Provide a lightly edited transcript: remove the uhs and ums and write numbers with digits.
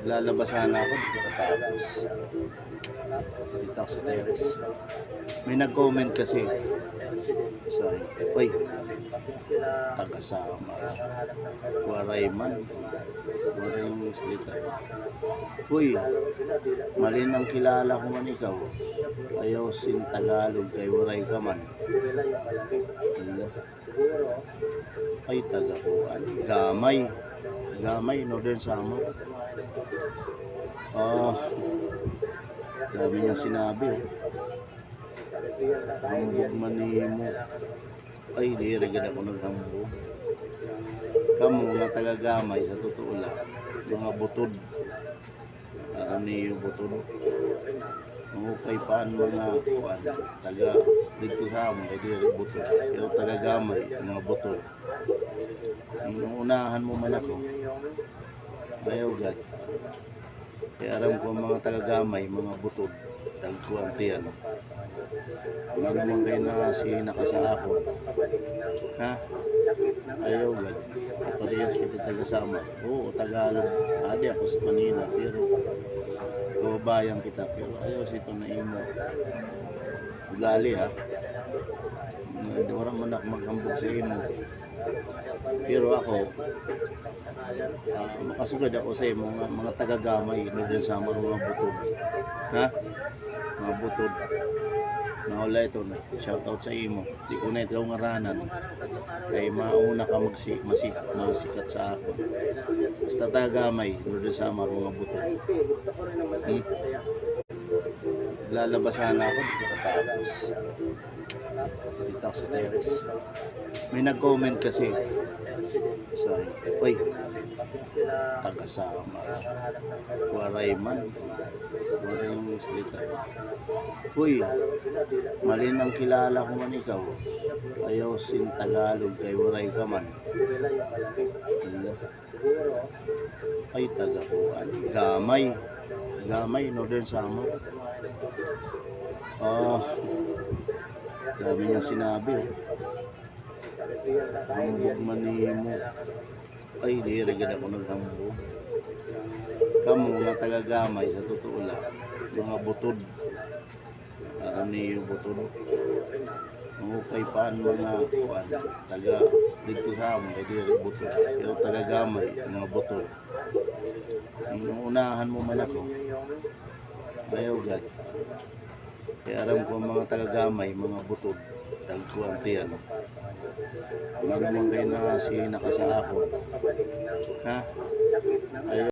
Lalabas sana ako tapos dito ako sa terrace. May nag-comment kasi sa oy, taga-sama waray man, waray yung salita. Uy, malin ang kilala ko man ikaw, ayaw sin Tagalog kay waray ka man. Ala. Ay taga-kuan, gamay Northern Samar. Dami niyang sinabi. Hambog manimo. Ay, di regad ako naghambog. Kamu nga taga-gamay, sa totoo lang, mga butod. Aram niyo butod. Mahukay paan mga kuan, taga dito sa amon, kay di butod. Pero taga-gamay, mga butod. Yung unahan mo man ako, ayaw gad. Kaya aram ko mga taga-gamay, mga butod, dagkuan tiyan. Ano naman kayo na nakasa ako? Ha? Ayaw gad. Parehas kita taga-sama. Oo, Tagalog. Adi ako sa Manila, pero kababayan kita. Pero ayaw sito na imo. Ugali ha. Orang man ako maghambog sa imo. Pero ako, makasugad ako sa imo mga taga-gamay, Northern Samar, mga butod. Ha? Mga butod. Naula ito, shout out sa imo. Di ko na ito ngaranan. Kaya mauna ka masikat sa ako. Basta taga-gamay, Northern Samar, mga butod. Lalabas sana ako tapos dito ako sa terrace. May nag-comment kasi sa oy, taga-sama waray man, waray yung salita. Uy, malin ang kilala ko man ikaw, ayaw sin Tagalog kay waray ka man. Ala. Ay taga-kuan, gamay Northern Samar. Dami niyang sinabi. Hambog manimo. Ay, di regad ako naghambog. Kamu nga taga-gamay, sa totoo lang, mga butod. Aram niyo butod. Mahukay paan mga kuan, taga dito sa amon, kay di butod. Pero taga-gamay, mga butod. Yung unahan mo man ako, ayaw gad. Kaya aram ko mga taga-gamay, mga butod, dagkuan tiyan. Ano naman kayo na nakasa ako? Ha? Ayaw.